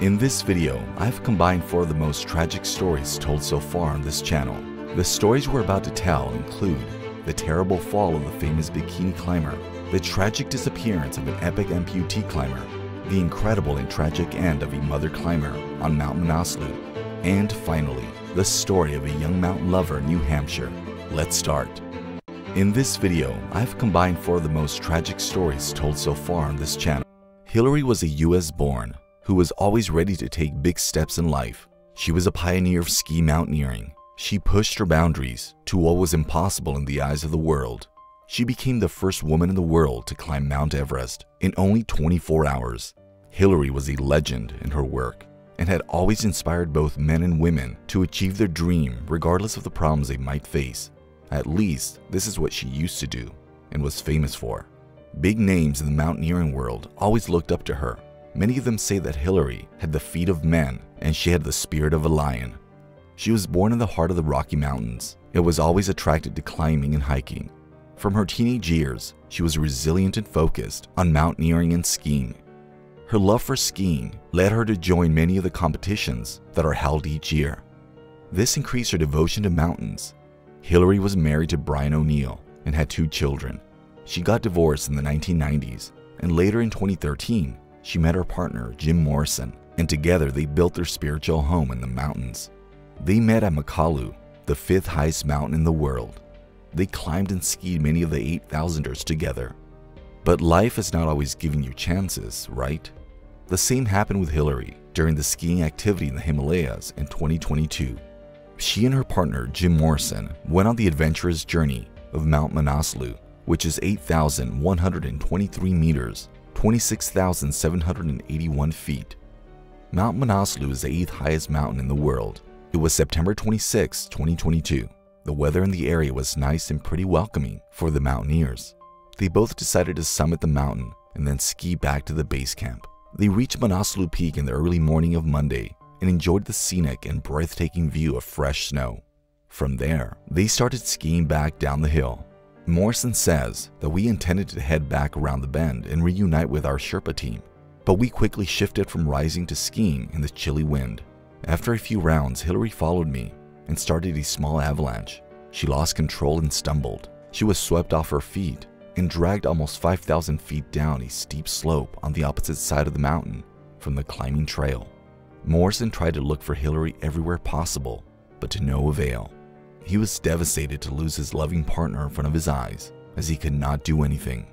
In this video, I've combined 4 of the most tragic stories told so far on this channel. The stories we're about to tell include the terrible fall of the famous Bikini Climber, the tragic disappearance of an epic amputee climber, the incredible and tragic end of a mother climber on Mount Manaslu, and finally, the story of a young mountain lover in New Hampshire. Let's start. In this video, I've combined 4 of the most tragic stories told so far on this channel. Hillary was a US-born who was always ready to take big steps in life. She was a pioneer of ski mountaineering. She pushed her boundaries to what was impossible in the eyes of the world. She became the first woman in the world to climb Mount Everest in only 24 hours. Hillary was a legend in her work and had always inspired both men and women to achieve their dream regardless of the problems they might face. At least, this is what she used to do and was famous for. Big names in the mountaineering world always looked up to her. Many of them say that Hillary had the feet of men and she had the spirit of a lion. She was born in the heart of the Rocky Mountains and was always attracted to climbing and hiking. From her teenage years, she was resilient and focused on mountaineering and skiing. Her love for skiing led her to join many of the competitions that are held each year. This increased her devotion to mountains. Hillary was married to Brian O'Neill and had 2 children. She got divorced in the 1990s, and later in 2013, she met her partner, Jim Morrison, and together they built their spiritual home in the mountains. They met at Manaslu, the 5th highest mountain in the world. They climbed and skied many of the 8,000ers together. But life is not always giving you chances, right? The same happened with Hillary during the skiing activity in the Himalayas in 2022. She and her partner, Jim Morrison, went on the adventurous journey of Mount Manaslu, which is 8,123 meters, 26,781 feet. Mount Manaslu is the 8th highest mountain in the world. It was September 26, 2022. The weather in the area was nice and pretty welcoming for the mountaineers. They both decided to summit the mountain and then ski back to the base camp. They reached Manaslu Peak in the early morning of Monday and enjoyed the scenic and breathtaking view of fresh snow. From there, they started skiing back down the hill. Morrison says that we intended to head back around the bend and reunite with our Sherpa team, but we quickly shifted from rising to skiing in the chilly wind. After a few rounds, Hillary followed me and started a small avalanche. She lost control and stumbled. She was swept off her feet and dragged almost 5,000 feet down a steep slope on the opposite side of the mountain from the climbing trail. Morrison tried to look for Hillary everywhere possible, but to no avail. He was devastated to lose his loving partner in front of his eyes, as he could not do anything.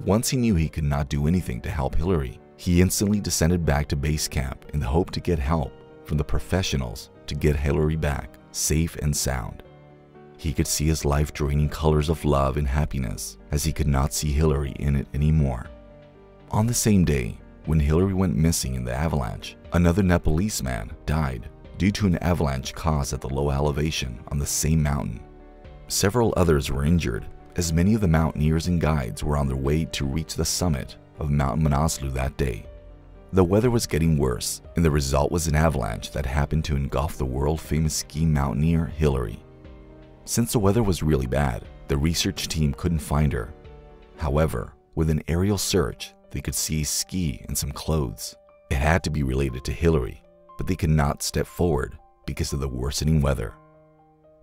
Once he knew he could not do anything to help Hillary, he instantly descended back to base camp in the hope to get help from the professionals to get Hillary back, safe and sound. He could see his life draining colors of love and happiness, as he could not see Hillary in it anymore. On the same day, when Hillary went missing in the avalanche, another Nepalese man died due to an avalanche caused at the low elevation on the same mountain. Several others were injured, as many of the mountaineers and guides were on their way to reach the summit of Mount Manaslu that day. The weather was getting worse, and the result was an avalanche that happened to engulf the world-famous ski mountaineer Hillary. Since the weather was really bad, the research team couldn't find her. However, with an aerial search, they could see a ski and some clothes. It had to be related to Hillary, but they could not step forward because of the worsening weather.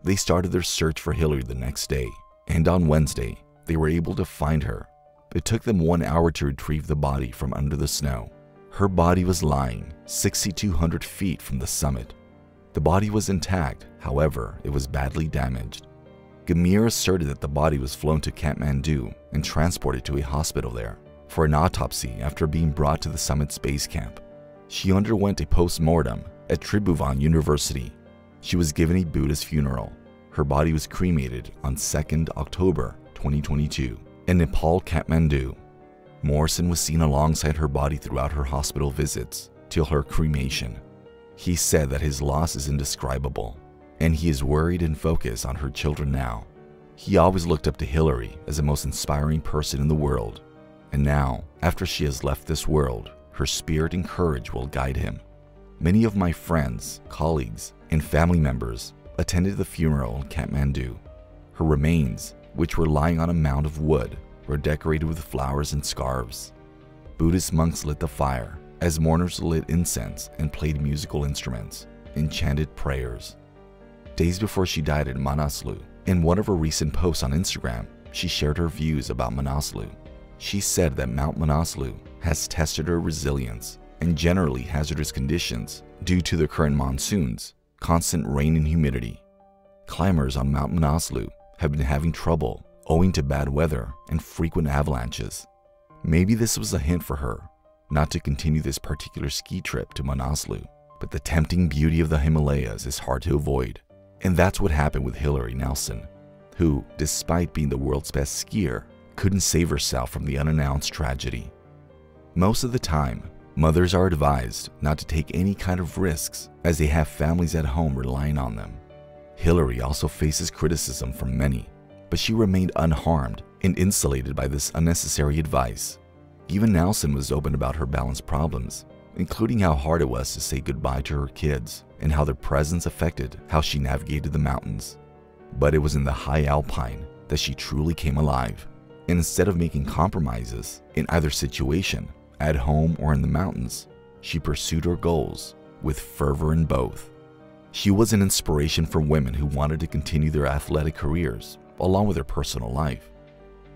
They started their search for Hillary the next day, and on Wednesday, they were able to find her. It took them 1 hour to retrieve the body from under the snow. Her body was lying 6,200 feet from the summit. The body was intact, however, it was badly damaged. Gamir asserted that the body was flown to Kathmandu and transported to a hospital there for an autopsy after being brought to the summit's base camp. She underwent a post-mortem at Tribhuvan University. She was given a Buddhist funeral. Her body was cremated on 2nd October 2022 in Nepal, Kathmandu. Morrison was seen alongside her body throughout her hospital visits till her cremation. He said that his loss is indescribable, and he is worried and focused on her children now. He always looked up to Hillary as the most inspiring person in the world, and now, after she has left this world, her spirit and courage will guide him. Many of my friends, colleagues, and family members attended the funeral in Kathmandu. Her remains, which were lying on a mound of wood, were decorated with flowers and scarves. Buddhist monks lit the fire as mourners lit incense and played musical instruments, enchanted prayers. Days before she died in Manaslu, in one of her recent posts on Instagram, she shared her views about Manaslu. She said that Mount Manaslu has tested her resilience and generally hazardous conditions due to the current monsoons, constant rain and humidity. Climbers on Mount Manaslu have been having trouble owing to bad weather and frequent avalanches. Maybe this was a hint for her not to continue this particular ski trip to Manaslu, but the tempting beauty of the Himalayas is hard to avoid. And that's what happened with Hilary Nelson, who, despite being the world's best skier, couldn't save herself from the unannounced tragedy. Most of the time, mothers are advised not to take any kind of risks as they have families at home relying on them. Hilary also faces criticism from many, but she remained unharmed and insulated by this unnecessary advice. Even Nelson was open about her balance problems, including how hard it was to say goodbye to her kids and how their presence affected how she navigated the mountains. But it was in the high alpine that she truly came alive, and instead of making compromises in either situation, at home or in the mountains, she pursued her goals with fervor in both. She was an inspiration for women who wanted to continue their athletic careers along with their personal life.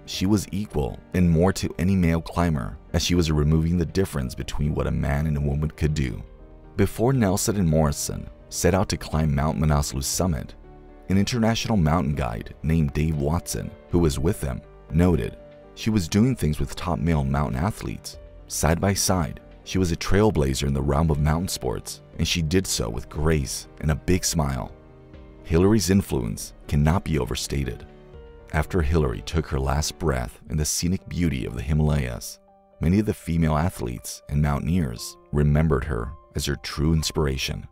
She was equal and more to any male climber, as she was removing the difference between what a man and a woman could do. Before Nelson and Morrison set out to climb Mount Manaslu's summit, an international mountain guide named Dave Watson, who was with them, noted she was doing things with top male mountain athletes. Side by side, she was a trailblazer in the realm of mountain sports, and she did so with grace and a big smile. Hilary's influence cannot be overstated. After Hilary took her last breath in the scenic beauty of the Himalayas, many of the female athletes and mountaineers remembered her as her true inspiration.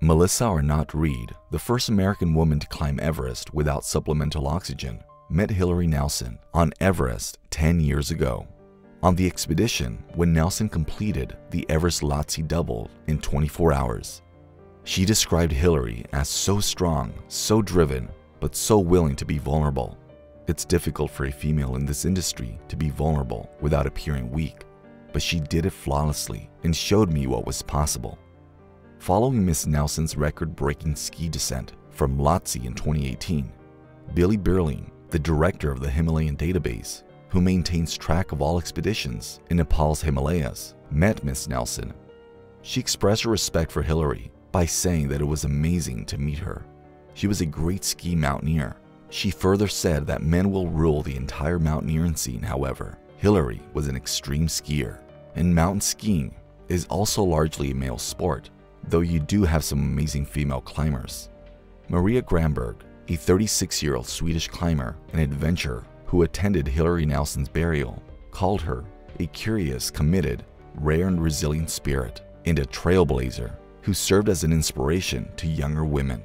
Melissa Arnott Reed, the first American woman to climb Everest without supplemental oxygen, met Hilary Nelson on Everest 10 years ago. On the expedition, when Nelson completed the Everest Lhotse Double in 24 hours. She described Hilary as so strong, so driven, but so willing to be vulnerable. It's difficult for a female in this industry to be vulnerable without appearing weak, but she did it flawlessly and showed me what was possible. Following Miss Nelson's record-breaking ski descent from Lhotse in 2018, Billy Birling, the director of the Himalayan database, who maintains track of all expeditions in Nepal's Himalayas, met Miss Nelson. She expressed her respect for Hilary by saying that it was amazing to meet her. She was a great ski mountaineer. She further said that men will rule the entire mountaineering scene. However, Hilary was an extreme skier, and mountain skiing is also largely a male sport, though you do have some amazing female climbers. Maria Granberg, a 36-year-old Swedish climber and adventurer who attended Hilary Nelson's burial, called her a curious, committed, rare and resilient spirit and a trailblazer who served as an inspiration to younger women.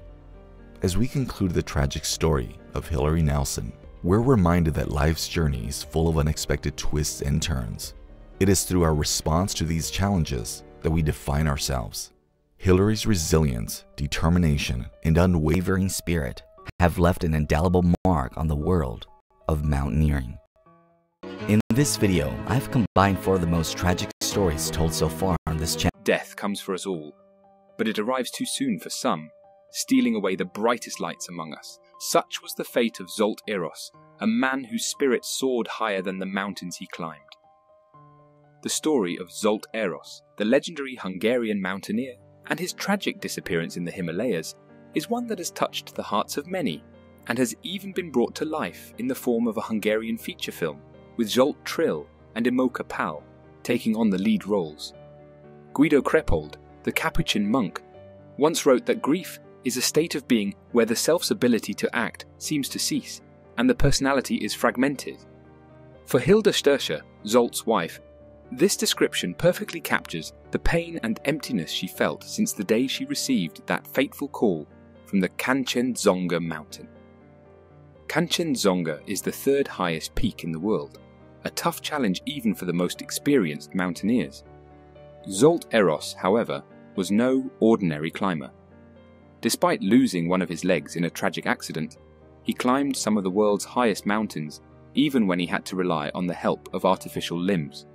As we conclude the tragic story of Hilary Nelson, we're reminded that life's journey is full of unexpected twists and turns. It is through our response to these challenges that we define ourselves. Hilary's resilience, determination, and unwavering spirit have left an indelible mark on the world of mountaineering. In this video, I've combined 4 of the most tragic stories told so far on this channel. Death comes for us all, but it arrives too soon for some, stealing away the brightest lights among us. Such was the fate of Zsolt Eros, a man whose spirit soared higher than the mountains he climbed. The story of Zsolt Eros, the legendary Hungarian mountaineer, and his tragic disappearance in the Himalayas is one that has touched the hearts of many, and has even been brought to life in the form of a Hungarian feature film, with Zsolt Trill and Imoca Pal taking on the lead roles. Guido Krepold, the Capuchin monk, once wrote that grief is a state of being where the self's ability to act seems to cease, and the personality is fragmented. For Hilda Sturcher, Zsolt's wife, this description perfectly captures the pain and emptiness she felt since the day she received that fateful call from the Kanchenjunga mountain. Kanchenjunga is the 3rd highest peak in the world, a tough challenge even for the most experienced mountaineers. Zsolt Eros, however, was no ordinary climber. Despite losing one of his legs in a tragic accident, he climbed some of the world's highest mountains even when he had to rely on the help of artificial limbs.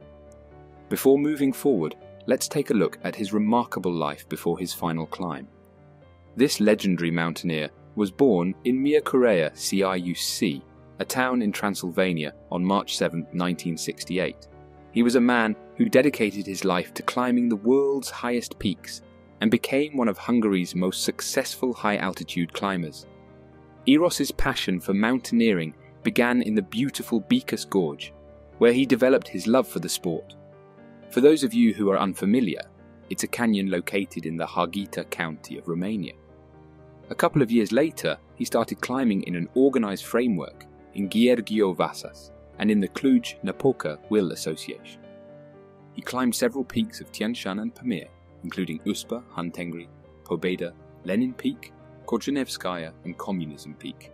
Before moving forward, let's take a look at his remarkable life before his final climb. This legendary mountaineer was born in Miercurea Ciuc, a town in Transylvania, on March 7, 1968. He was a man who dedicated his life to climbing the world's highest peaks and became one of Hungary's most successful high-altitude climbers. Eros's passion for mountaineering began in the beautiful Bicas Gorge, where he developed his love for the sport. For those of you who are unfamiliar, it's a canyon located in the Harghita county of Romania. A couple of years later, he started climbing in an organised framework in Gheorghe Vasas and in the Cluj-Napoca Will Association. He climbed several peaks of Tian Shan and Pamir, including Uspa, Huntengri, Pobeda, Lenin Peak, Korchanevskaya and Communism Peak.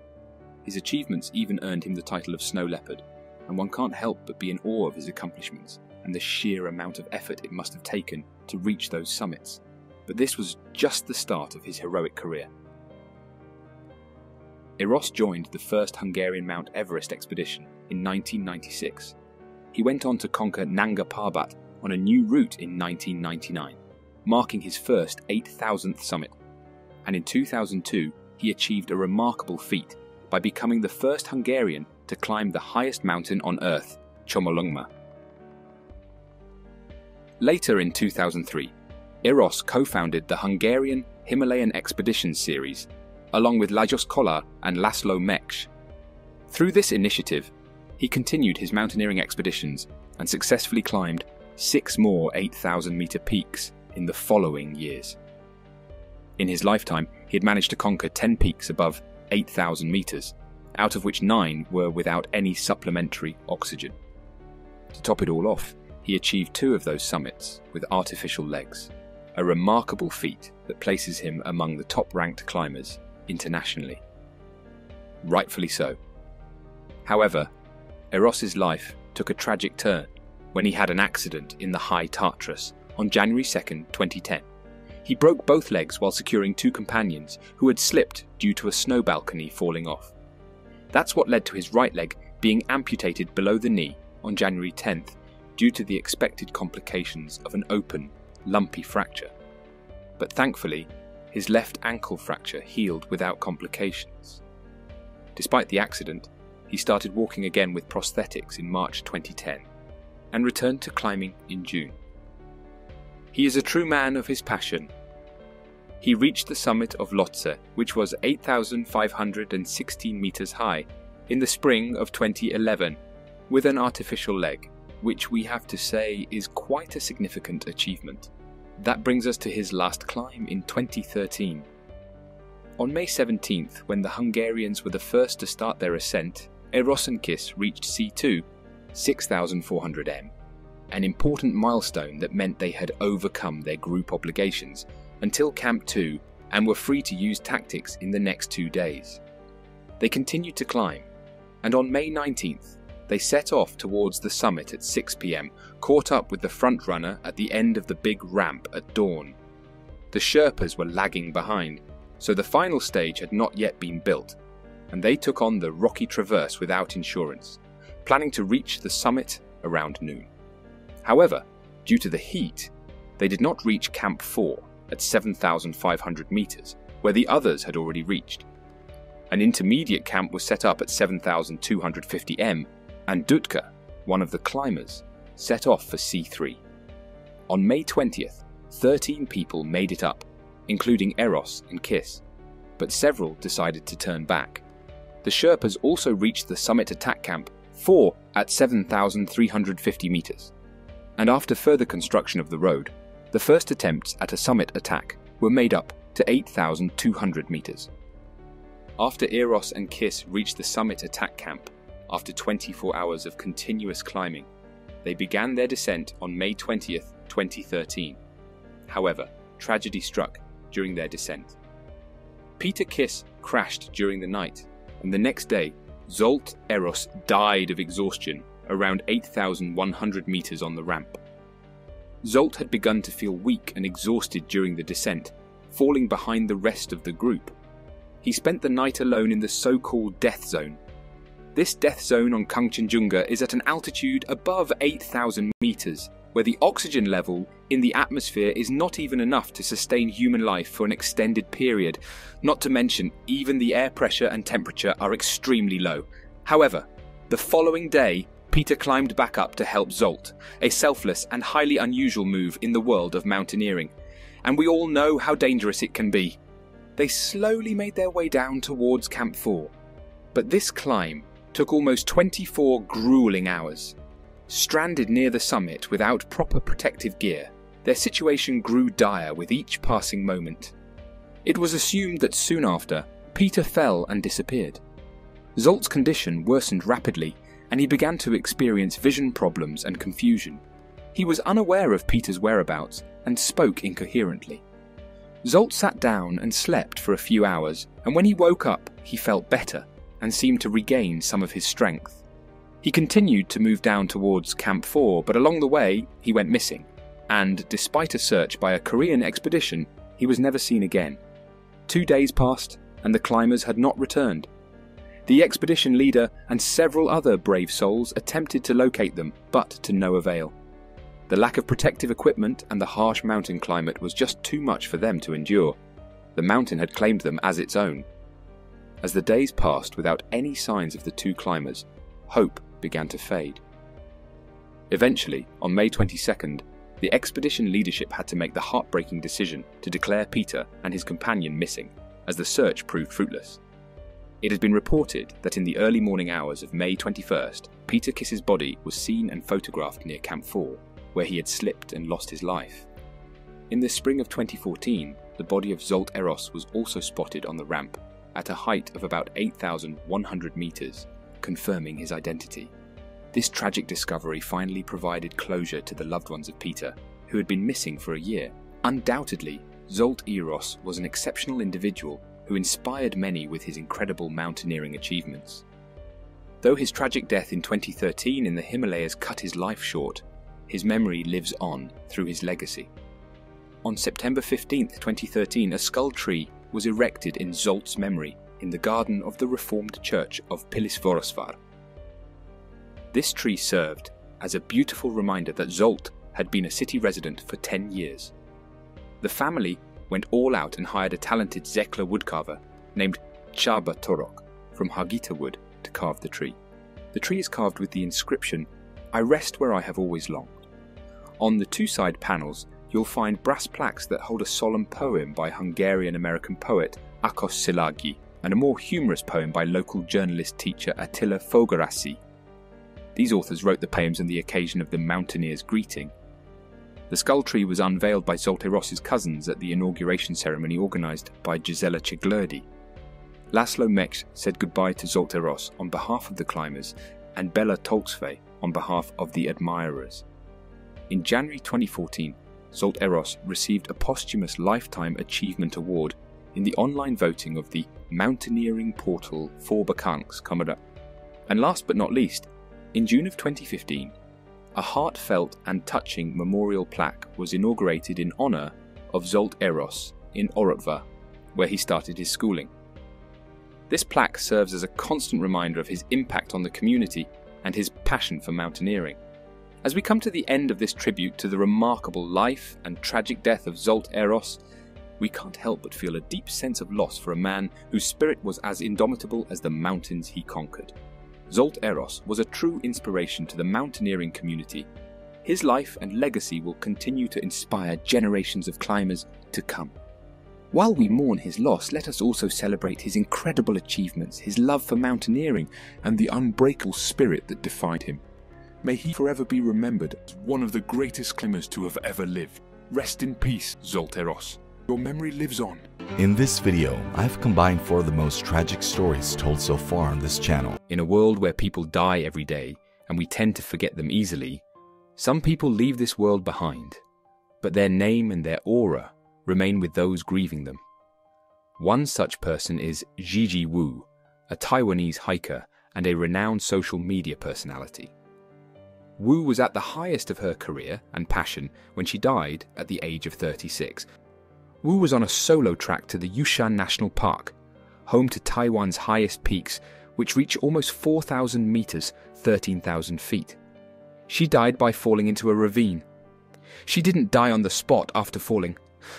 His achievements even earned him the title of Snow Leopard, and one can't help but be in awe of his accomplishments and the sheer amount of effort it must have taken to reach those summits. But this was just the start of his heroic career. Eros joined the first Hungarian Mount Everest expedition in 1996. He went on to conquer Nanga Parbat on a new route in 1999, marking his first 8,000th summit. And in 2002, he achieved a remarkable feat by becoming the first Hungarian to climb the highest mountain on Earth, Chomolungma. Later in 2003, Eros co-founded the Hungarian Himalayan Expeditions series, along with Lajos Kolar and Laszlo Meksh. Through this initiative, he continued his mountaineering expeditions and successfully climbed 6 more 8,000-meter peaks in the following years. In his lifetime, he had managed to conquer 10 peaks above 8,000 meters, out of which 9 were without any supplementary oxygen. To top it all off, he achieved 2 of those summits with artificial legs, a remarkable feat that places him among the top-ranked climbers internationally. Rightfully so. However, Eros's life took a tragic turn when he had an accident in the High Tartarus on January 2, 2010. He broke both legs while securing 2 companions who had slipped due to a snow balcony falling off. That's what led to his right leg being amputated below the knee on January 10th due to the expected complications of an open, lumpy fracture. But thankfully, his left ankle fracture healed without complications. Despite the accident, he started walking again with prosthetics in March 2010 and returned to climbing in June. He is a true man of his passion. He reached the summit of Lhotse, which was 8,516 meters high, in the spring of 2011, with an artificial leg, which we have to say is quite a significant achievement. That brings us to his last climb in 2013. On May 17th, when the Hungarians were the first to start their ascent, Eros and Kiss reached C2, 6,400 m, an important milestone that meant they had overcome their group obligations until Camp 2 and were free to use tactics in the next 2 days. They continued to climb, and on May 19th, they set off towards the summit at 6 p.m, caught up with the front runner at the end of the big ramp at dawn. The Sherpas were lagging behind, so the final stage had not yet been built, and they took on the rocky traverse without insurance, planning to reach the summit around noon. However, due to the heat, they did not reach Camp 4 at 7,500 meters, where the others had already reached. An intermediate camp was set up at 7,250 m, and Dutka, one of the climbers, set off for C3. On May 20th, 13 people made it up, including Eros and Kiss, but several decided to turn back. The Sherpas also reached the summit attack camp 4 at 7,350 meters. And after further construction of the road, the first attempts at a summit attack were made up to 8,200 meters. After Eros and Kiss reached the summit attack camp, after 24 hours of continuous climbing, they began their descent on May 20th, 2013. However, tragedy struck during their descent. Peter Kiss crashed during the night, and the next day, Zsolt Eros died of exhaustion around 8,100 meters on the ramp. Zsolt had begun to feel weak and exhausted during the descent, falling behind the rest of the group. He spent the night alone in the so-called death zone. This death zone on Kangchenjunga is at an altitude above 8,000 meters where the oxygen level in the atmosphere is not even enough to sustain human life for an extended period, not to mention even the air pressure and temperature are extremely low. However, the following day, Peter climbed back up to help Zsolt, a selfless and highly unusual move in the world of mountaineering. And we all know how dangerous it can be. They slowly made their way down towards Camp 4. But this climb took almost 24 grueling hours. Stranded near the summit without proper protective gear, their situation grew dire with each passing moment. It was assumed that soon after, Peter fell and disappeared. Zsolt's condition worsened rapidly, and he began to experience vision problems and confusion. He was unaware of Peter's whereabouts and spoke incoherently. Zsolt sat down and slept for a few hours, and when he woke up, he felt better and seemed to regain some of his strength. He continued to move down towards Camp 4, but along the way, he went missing, and despite a search by a Korean expedition, he was never seen again. 2 days passed, and the climbers had not returned. The expedition leader and several other brave souls attempted to locate them, but to no avail. The lack of protective equipment and the harsh mountain climate was just too much for them to endure. The mountain had claimed them as its own. As the days passed without any signs of the two climbers, hope began to fade. Eventually, on May 22nd, the expedition leadership had to make the heartbreaking decision to declare Peter and his companion missing, as the search proved fruitless. It has been reported that in the early morning hours of May 21st, Peter Kiss's body was seen and photographed near Camp 4, where he had slipped and lost his life. In the spring of 2014, the body of Zsolt Eros was also spotted on the ramp, at a height of about 8,100 meters, confirming his identity. This tragic discovery finally provided closure to the loved ones of Peter, who had been missing for a year. Undoubtedly, Zsolt Eros was an exceptional individual who inspired many with his incredible mountaineering achievements. Though his tragic death in 2013 in the Himalayas cut his life short, his memory lives on through his legacy. On September 15, 2013, a skull tree was erected in Zsolt's memory in the garden of the Reformed Church of Pilisvorosvar. This tree served as a beautiful reminder that Zsolt had been a city resident for 10 years. The family went all out and hired a talented Zekla woodcarver named Chaba Torok from Hargita wood to carve the tree. The tree is carved with the inscription, "I rest where I have always longed." On the two side panels, you'll find brass plaques that hold a solemn poem by Hungarian-American poet Ákos Szilágyi and a more humorous poem by local journalist teacher Attila Fogarasi. These authors wrote the poems on the occasion of the mountaineers' greeting. The skull tree was unveiled by Zsolt Eros's cousins at the inauguration ceremony organised by Gisela Ciglerdi. Laszlo Meksz said goodbye to Zsolt Eros on behalf of the climbers and Bela Tolksve on behalf of the admirers. In January 2014, Zsolt Eros received a posthumous Lifetime Achievement Award in the online voting of the Mountaineering portal Voorbekankskamera. And last but not least, in June of 2015, a heartfelt and touching memorial plaque was inaugurated in honour of Zsolt Eros in Orotva, where he started his schooling. This plaque serves as a constant reminder of his impact on the community and his passion for mountaineering. As we come to the end of this tribute to the remarkable life and tragic death of Zsolt Eros, we can't help but feel a deep sense of loss for a man whose spirit was as indomitable as the mountains he conquered. Zsolt Eros was a true inspiration to the mountaineering community. His life and legacy will continue to inspire generations of climbers to come. While we mourn his loss, let us also celebrate his incredible achievements, his love for mountaineering, and the unbreakable spirit that defined him. May he forever be remembered as one of the greatest climbers to have ever lived. Rest in peace, Zsolt Eros. Your memory lives on. In this video, I've combined 4 of the most tragic stories told so far on this channel. In a world where people die every day, and we tend to forget them easily, some people leave this world behind, but their name and their aura remain with those grieving them. One such person is Gigi Wu, a Taiwanese hiker and a renowned social media personality. Wu was at the highest of her career and passion when she died at the age of 36. Wu was on a solo track to the Yushan National Park, home to Taiwan's highest peaks, which reach almost 4,000 meters, 13,000 feet. She died by falling into a ravine, She didn't die on the spot after falling.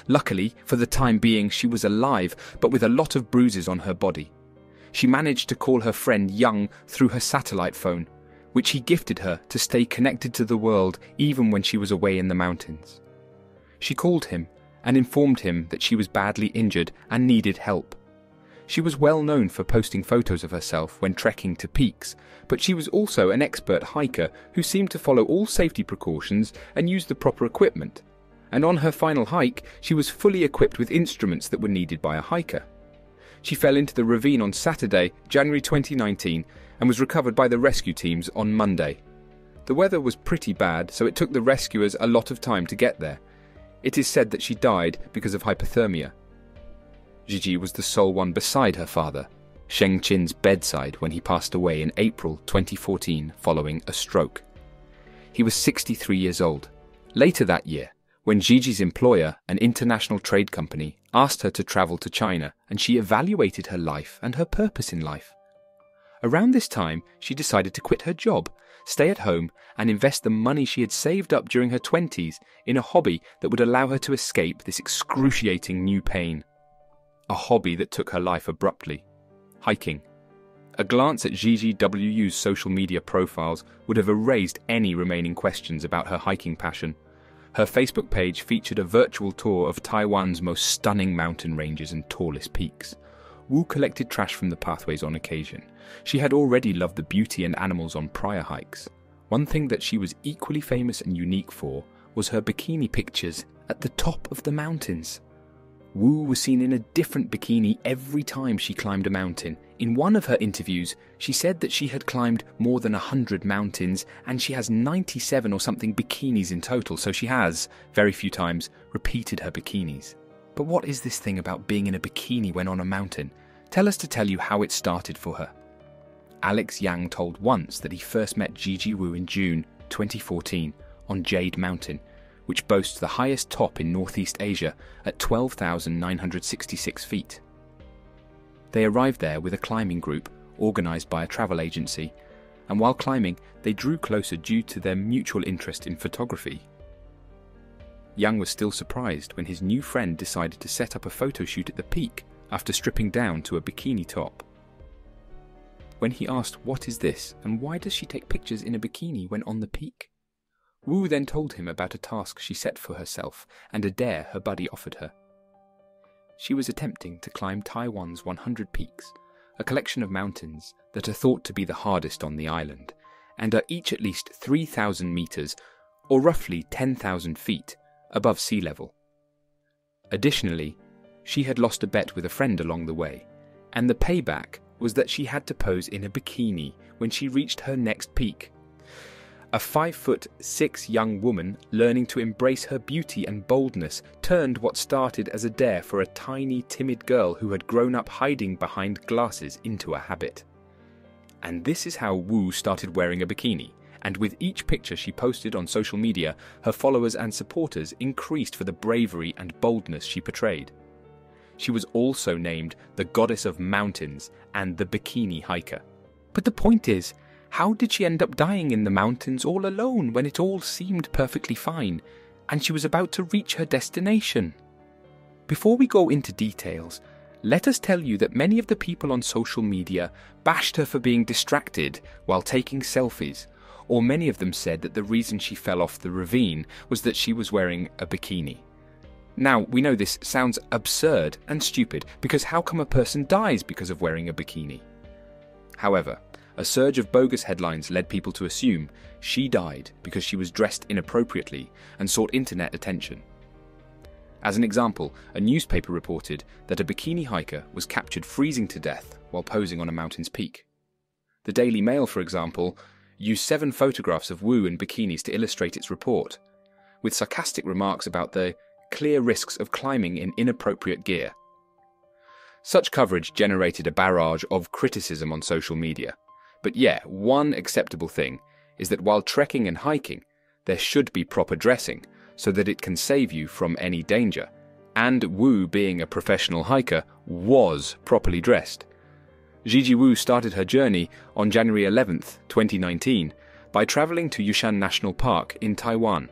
Luckily, for the time being, she was alive, but with a lot of bruises on her body. She managed to call her friend Young through her satellite phone, which he gifted her to stay connected to the world even when she was away in the mountains. She called him and informed him that she was badly injured and needed help. She was well known for posting photos of herself when trekking to peaks, but she was also an expert hiker who seemed to follow all safety precautions and use the proper equipment. And on her final hike, she was fully equipped with instruments that were needed by a hiker. She fell into the ravine on Saturday, January 2019, and was recovered by the rescue teams on Monday. The weather was pretty bad, so it took the rescuers a lot of time to get there. It is said that she died because of hypothermia. Gigi was the sole one beside her father, Sheng Qin's bedside, when he passed away in April 2014 following a stroke. He was 63 years old. Later that year, when Gigi's employer, an international trade company, asked her to travel to China, and she evaluated her life and her purpose in life. Around this time, she decided to quit her job, stay at home, and invest the money she had saved up during her 20s in a hobby that would allow her to escape this excruciating new pain. A hobby that took her life abruptly: hiking. A glance at Gigi WU's social media profiles would have erased any remaining questions about her hiking passion. Her Facebook page featured a virtual tour of Taiwan's most stunning mountain ranges and tallest peaks. Wu collected trash from the pathways on occasion. She had already loved the beauty and animals on prior hikes. One thing that she was equally famous and unique for was her bikini pictures at the top of the mountains. Wu was seen in a different bikini every time she climbed a mountain. In one of her interviews, she said that she had climbed more than 100 mountains and she has 97 or something bikinis in total, so she has, very few times, repeated her bikinis. But what is this thing about being in a bikini when on a mountain? Tell us to tell you how it started for her. Alex Yang told once that he first met Gigi Wu in June 2014 on Jade Mountain, which boasts the highest top in Northeast Asia at 12,966 feet. They arrived there with a climbing group organised by a travel agency, and while climbing, they drew closer due to their mutual interest in photography. Yang was still surprised when his new friend decided to set up a photo shoot at the peak after stripping down to a bikini top. When he asked, "What is this, and why does she take pictures in a bikini when on the peak?" Wu then told him about a task she set for herself and a dare her buddy offered her. She was attempting to climb Taiwan's 100 peaks, a collection of mountains that are thought to be the hardest on the island, and are each at least 3,000 meters, or roughly 10,000 feet, above sea level. Additionally, she had lost a bet with a friend along the way, and the payback was that she had to pose in a bikini when she reached her next peak. A 5'6" young woman learning to embrace her beauty and boldness turned what started as a dare for a tiny, timid girl who had grown up hiding behind glasses into a habit. And this is how Wu started wearing a bikini, and with each picture she posted on social media, her followers and supporters increased for the bravery and boldness she portrayed. She was also named the Goddess of Mountains and the Bikini Hiker. But the point is, how did she end up dying in the mountains all alone when it all seemed perfectly fine, and she was about to reach her destination? Before we go into details, let us tell you that many of the people on social media bashed her for being distracted while taking selfies, or many of them said that the reason she fell off the ravine was that she was wearing a bikini. Now, we know this sounds absurd and stupid, because how come a person dies because of wearing a bikini? However, a surge of bogus headlines led people to assume she died because she was dressed inappropriately and sought internet attention. As an example, a newspaper reported that a bikini hiker was captured freezing to death while posing on a mountain's peak. The Daily Mail, for example, used 7 photographs of Wu in bikinis to illustrate its report, with sarcastic remarks about the clear risks of climbing in inappropriate gear. Such coverage generated a barrage of criticism on social media. But yeah, one acceptable thing is that while trekking and hiking, there should be proper dressing so that it can save you from any danger. And Wu, being a professional hiker, was properly dressed. Gigi Wu started her journey on January 11th, 2019, by traveling to Yushan National Park in Taiwan.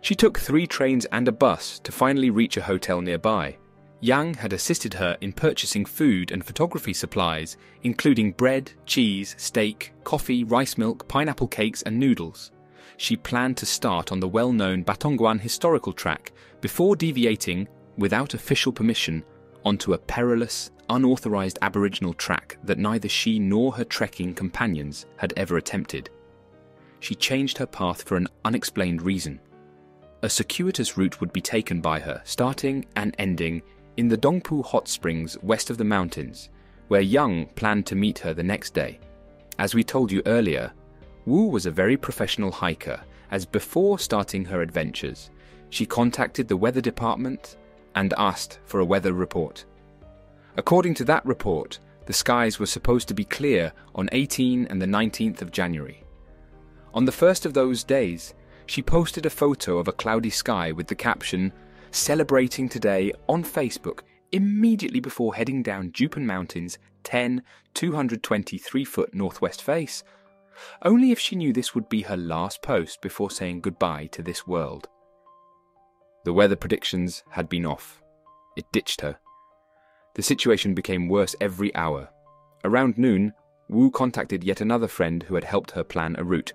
She took 3 trains and a bus to finally reach a hotel nearby. Yang had assisted her in purchasing food and photography supplies, including bread, cheese, steak, coffee, rice milk, pineapple cakes and noodles. She planned to start on the well-known Batongguan historical track before deviating, without official permission, onto a perilous, unauthorized Aboriginal track that neither she nor her trekking companions had ever attempted. She changed her path for an unexplained reason. A circuitous route would be taken by her, starting and ending in the Dongpu hot springs west of the mountains, where Yang planned to meet her the next day. As we told you earlier, Wu was a very professional hiker, as before starting her adventures, she contacted the weather department and asked for a weather report. According to that report, the skies were supposed to be clear on 18 and the 19th of January. On the first of those days, she posted a photo of a cloudy sky with the caption, "Celebrating today" on Facebook immediately before heading down Jupan Mountain's 223-foot northwest face, only if she knew this would be her last post before saying goodbye to this world. The weather predictions had been off. It ditched her. The situation became worse every hour. Around noon, Wu contacted yet another friend who had helped her plan a route.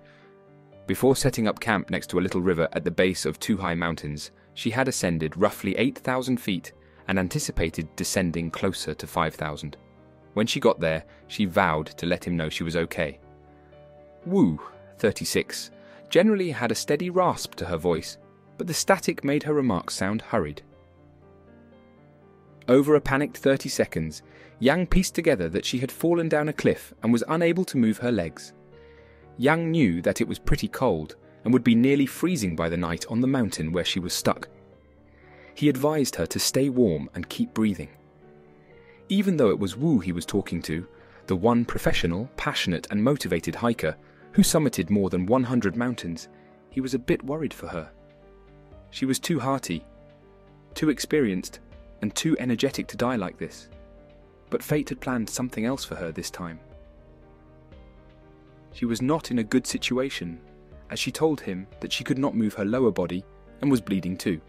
Before setting up camp next to a little river at the base of 2 high mountains, she had ascended roughly 8,000 feet and anticipated descending closer to 5,000. When she got there, she vowed to let him know she was okay. Wu, 36, generally had a steady rasp to her voice, but the static made her remarks sound hurried. Over a panicked 30 seconds, Yang pieced together that she had fallen down a cliff and was unable to move her legs. Yang knew that it was pretty cold and would be nearly freezing by the night on the mountain where she was stuck. He advised her to stay warm and keep breathing. Even though it was Wu he was talking to, the one professional, passionate and motivated hiker who summited more than 100 mountains, he was a bit worried for her. She was too hearty, too experienced, and too energetic to die like this. But fate had planned something else for her this time. She was not in a good situation, as she told him that she could not move her lower body and was bleeding too.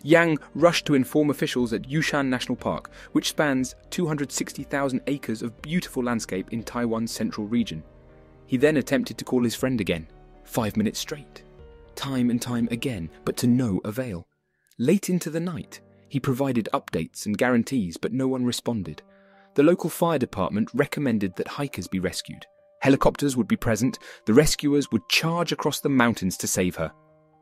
Yang rushed to inform officials at Yushan National Park, which spans 260,000 acres of beautiful landscape in Taiwan's central region. He then attempted to call his friend again, 5 minutes straight, time and time again, but to no avail. Late into the night, he provided updates and guarantees, but no one responded. The local fire department recommended that hikers be rescued. Helicopters would be present, the rescuers would charge across the mountains to save her.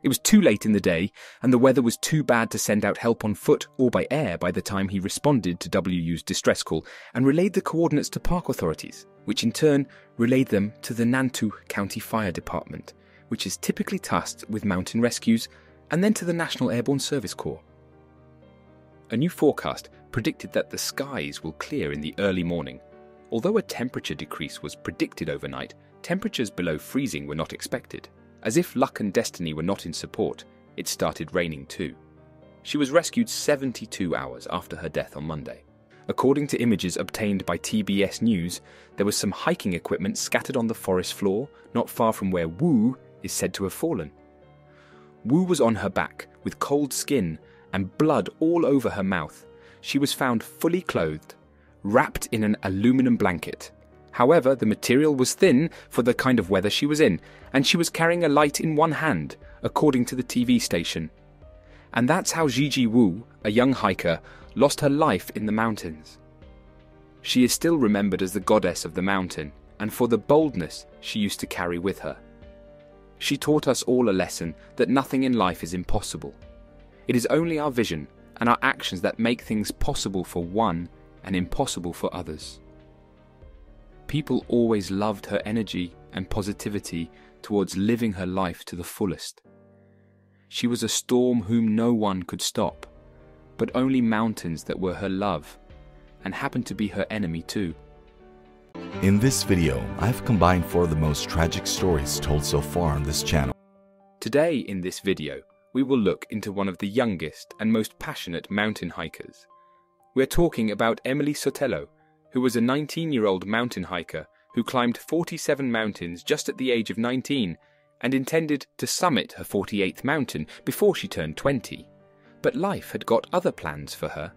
It was too late in the day, and the weather was too bad to send out help on foot or by air by the time he responded to WU's distress call and relayed the coordinates to park authorities, which in turn relayed them to the Nantou County Fire Department, which is typically tasked with mountain rescues, and then to the National Airborne Service Corps. A new forecast predicted that the skies will clear in the early morning. Although a temperature decrease was predicted overnight, temperatures below freezing were not expected. As if luck and destiny were not in support, it started raining too. She was rescued 72 hours after her death on Monday. According to images obtained by TBS News, there was some hiking equipment scattered on the forest floor, not far from where Wu is said to have fallen. Wu was on her back, with cold skin and blood all over her mouth. She was found fully clothed, wrapped in an aluminum blanket. However, the material was thin for the kind of weather she was in, and she was carrying a light in one hand, according to the TV station. And that's how Gigi Wu, a young hiker, lost her life in the mountains. She is still remembered as the goddess of the mountain, and for the boldness she used to carry with her. She taught us all a lesson that nothing in life is impossible. It is only our vision and our actions that make things possible for one and impossible for others. People always loved her energy and positivity towards living her life to the fullest. She was a storm whom no one could stop, but only mountains that were her love, and happened to be her enemy too. In this video, I've combined 4 of the most tragic stories told so far on this channel. Today in this video, we will look into one of the youngest and most passionate mountain hikers. We're talking about Emily Sotelo, who was a 19-year-old mountain hiker who climbed 47 mountains just at the age of 19 and intended to summit her 48th mountain before she turned 20. But life had got other plans for her.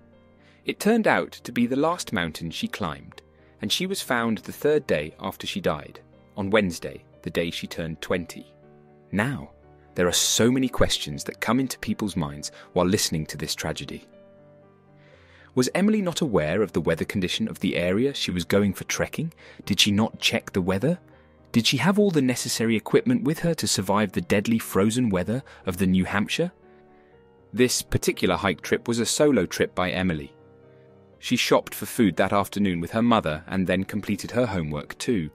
It turned out to be the last mountain she climbed, and she was found the third day after she died, on Wednesday, the day she turned 20. Now, there are so many questions that come into people's minds while listening to this tragedy. Was Emily not aware of the weather condition of the area she was going for trekking? Did she not check the weather? Did she have all the necessary equipment with her to survive the deadly frozen weather of the New Hampshire? This particular hike trip was a solo trip by Emily. She shopped for food that afternoon with her mother and then completed her homework too.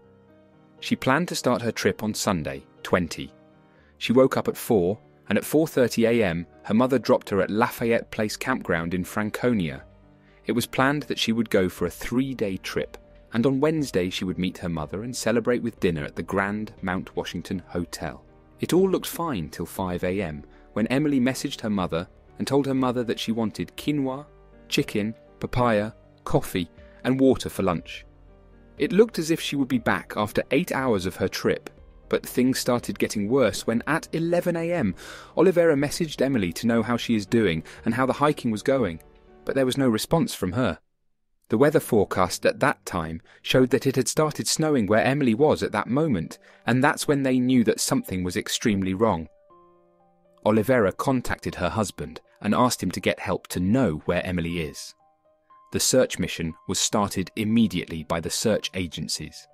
She planned to start her trip on Sunday, 20. She woke up at 4, and at 4:30 a.m. her mother dropped her at Lafayette Place Campground in Franconia. It was planned that she would go for a 3-day trip, and on Wednesday she would meet her mother and celebrate with dinner at the Grand Mount Washington Hotel. It all looked fine till 5 a.m. when Emily messaged her mother and told her mother that she wanted quinoa, chicken, papaya, coffee, and water for lunch. It looked as if she would be back after 8 hours of her trip, but things started getting worse when at 11 a.m. Oliveira messaged Emily to know how she is doing and how the hiking was going, but there was no response from her. The weather forecast at that time showed that it had started snowing where Emily was at that moment, and that's when they knew that something was extremely wrong. Oliveira contacted her husband and asked him to get help to know where Emily is. The search mission was started immediately by the search agencies.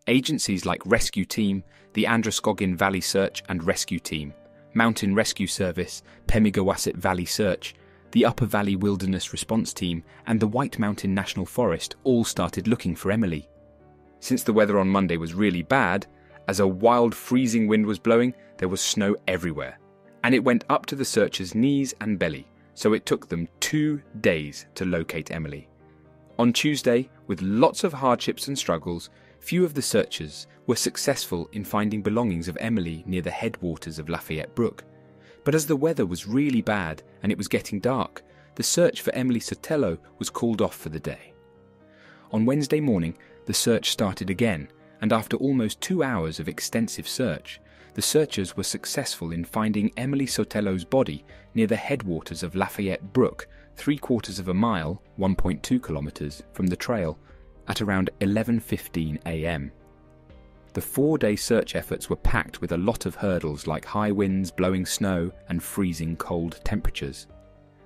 Agencies like Rescue Team, the Androscoggin Valley Search and Rescue Team, Mountain Rescue Service, Pemigewasset Valley Search, the Upper Valley Wilderness Response Team, and the White Mountain National Forest all started looking for Emily. Since the weather on Monday was really bad, as a wild freezing wind was blowing, there was snow everywhere, and it went up to the searchers' knees and belly, so it took them 2 days to locate Emily. On Tuesday, with lots of hardships and struggles, few of the searchers were successful in finding belongings of Emily near the headwaters of Lafayette Brook. But as the weather was really bad and it was getting dark, the search for Emily Sotelo was called off for the day. On Wednesday morning, the search started again, and after almost 2 hours of extensive search, the searchers were successful in finding Emily Sotelo's body near the headwaters of Lafayette Brook, 3/4 of a mile, 1.2 kilometers, from the trail, at around 11:15 a.m. The 4-day search efforts were packed with a lot of hurdles like high winds, blowing snow, and freezing cold temperatures.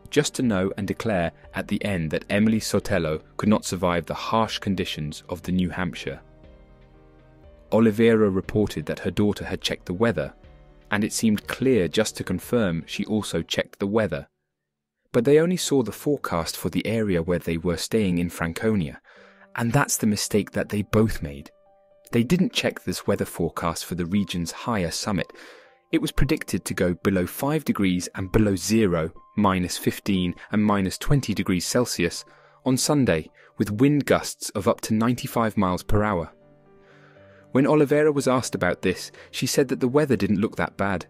Just to know and declare at the end that Emily Sotelo could not survive the harsh conditions of the New Hampshire. Oliveira reported that her daughter had checked the weather, and it seemed clear just to confirm she also checked the weather. But they only saw the forecast for the area where they were staying in Franconia, and that's the mistake that they both made. They didn't check this weather forecast for the region's higher summit. It was predicted to go below 5 degrees and below zero, -15 and -20 degrees Celsius, on Sunday, with wind gusts of up to 95 miles per hour. When Oliveira was asked about this, she said that the weather didn't look that bad.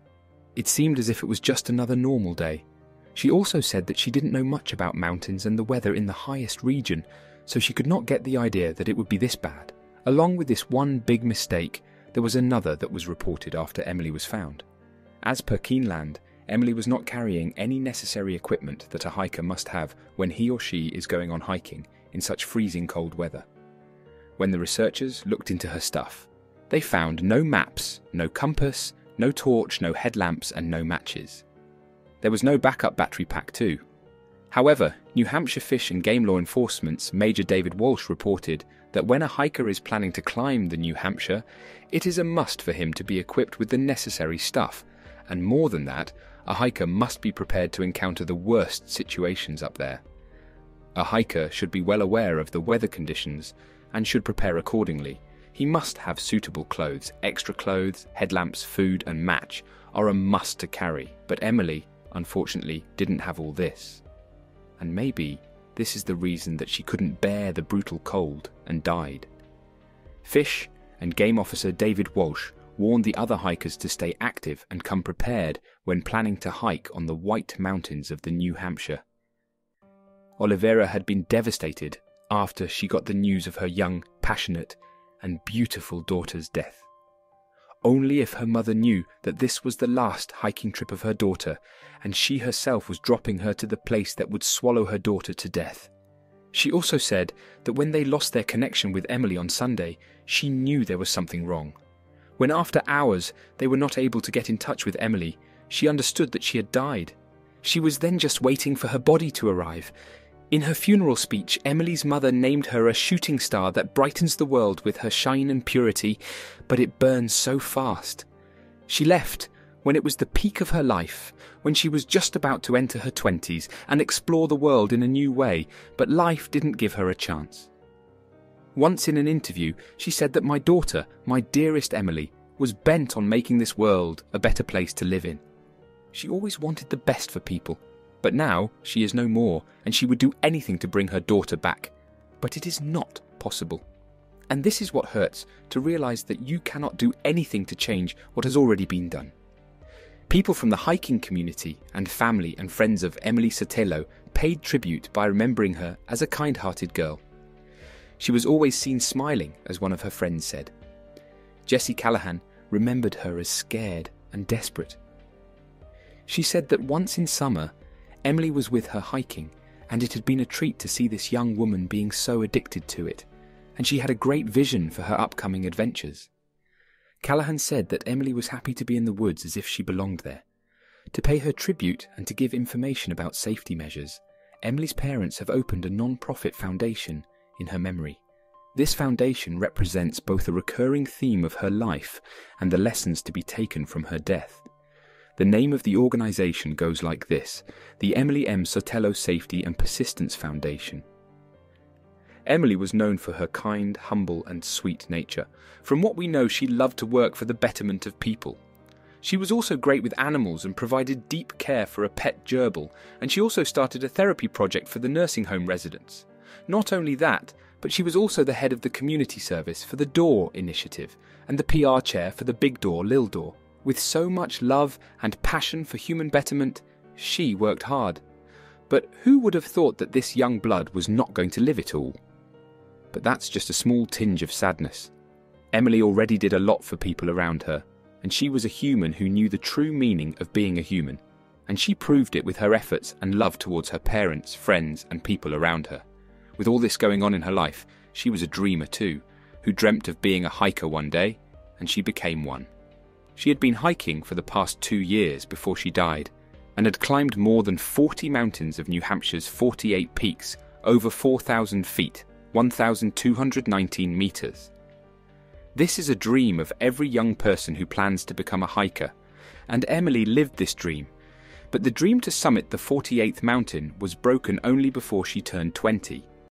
It seemed as if it was just another normal day. She also said that she didn't know much about mountains and the weather in the highest region, so she could not get the idea that it would be this bad. Along with this one big mistake, there was another that was reported after Emily was found. As per Keeneland, Emily was not carrying any necessary equipment that a hiker must have when he or she is going on hiking in such freezing cold weather. When the researchers looked into her stuff, they found no maps, no compass, no torch, no headlamps, and no matches. There was no backup battery pack too. However, New Hampshire Fish and Game Law Enforcement's Major David Walsh reported that when a hiker is planning to climb the New Hampshire, it is a must for him to be equipped with the necessary stuff, and more than that, a hiker must be prepared to encounter the worst situations up there. A hiker should be well aware of the weather conditions and should prepare accordingly. He must have suitable clothes. Extra clothes, headlamps, food, and match are a must to carry, but Emily, unfortunately, didn't have all this. And maybe this is the reason that she couldn't bear the brutal cold and died. Fish and Game Officer David Walsh warned the other hikers to stay active and come prepared when planning to hike on the White Mountains of the New Hampshire. Oliveira had been devastated after she got the news of her young, passionate, and beautiful daughter's death. only if her mother knew that this was the last hiking trip of her daughter, and she herself was dropping her to the place that would swallow her daughter to death. She also said that when they lost their connection with Emily on Sunday, she knew there was something wrong. When after hours they were not able to get in touch with Emily, she understood that she had died. She was then just waiting for her body to arrive. In her funeral speech, Emily's mother named her a shooting star that brightens the world with her shine and purity, but it burns so fast. She left when it was the peak of her life, when she was just about to enter her 20s and explore the world in a new way, but life didn't give her a chance. Once in an interview, she said that my daughter, my dearest Emily, was bent on making this world a better place to live in. She always wanted the best for people, but now she is no more, and she would do anything to bring her daughter back. But it is not possible. And this is what hurts, to realize that you cannot do anything to change what has already been done. People from the hiking community and family and friends of Emily Sotelo paid tribute by remembering her as a kind-hearted girl. She was always seen smiling, as one of her friends said. Jessie Callahan remembered her as scared and desperate. She said that once in summer, Emily was with her hiking, and it had been a treat to see this young woman being so addicted to it, and she had a great vision for her upcoming adventures. Callahan said that Emily was happy to be in the woods as if she belonged there. To pay her tribute and to give information about safety measures, Emily's parents have opened a non-profit foundation in her memory. This foundation represents both a recurring theme of her life and the lessons to be taken from her death. The name of the organisation goes like this: the Emily M. Sotelo Safety and Persistence Foundation. Emily was known for her kind, humble and sweet nature. From what we know, she loved to work for the betterment of people. She was also great with animals and provided deep care for a pet gerbil, and she also started a therapy project for the nursing home residents. Not only that, but she was also the head of the community service for the Door initiative and the PR chair for the Big Door, Lil Door. With so much love and passion for human betterment, she worked hard. But who would have thought that this young blood was not going to live it all? But that's just a small tinge of sadness. Emily already did a lot for people around her, and she was a human who knew the true meaning of being a human, and she proved it with her efforts and love towards her parents, friends, and people around her. With all this going on in her life, she was a dreamer too, who dreamt of being a hiker one day, and she became one. She had been hiking for the past 2 years before she died, and had climbed more than 40 mountains of New Hampshire's 48 peaks, over 4,000 feet, 1,219 meters. This is a dream of every young person who plans to become a hiker, and Emily lived this dream. But the dream to summit the 48th mountain was broken only before she turned 20.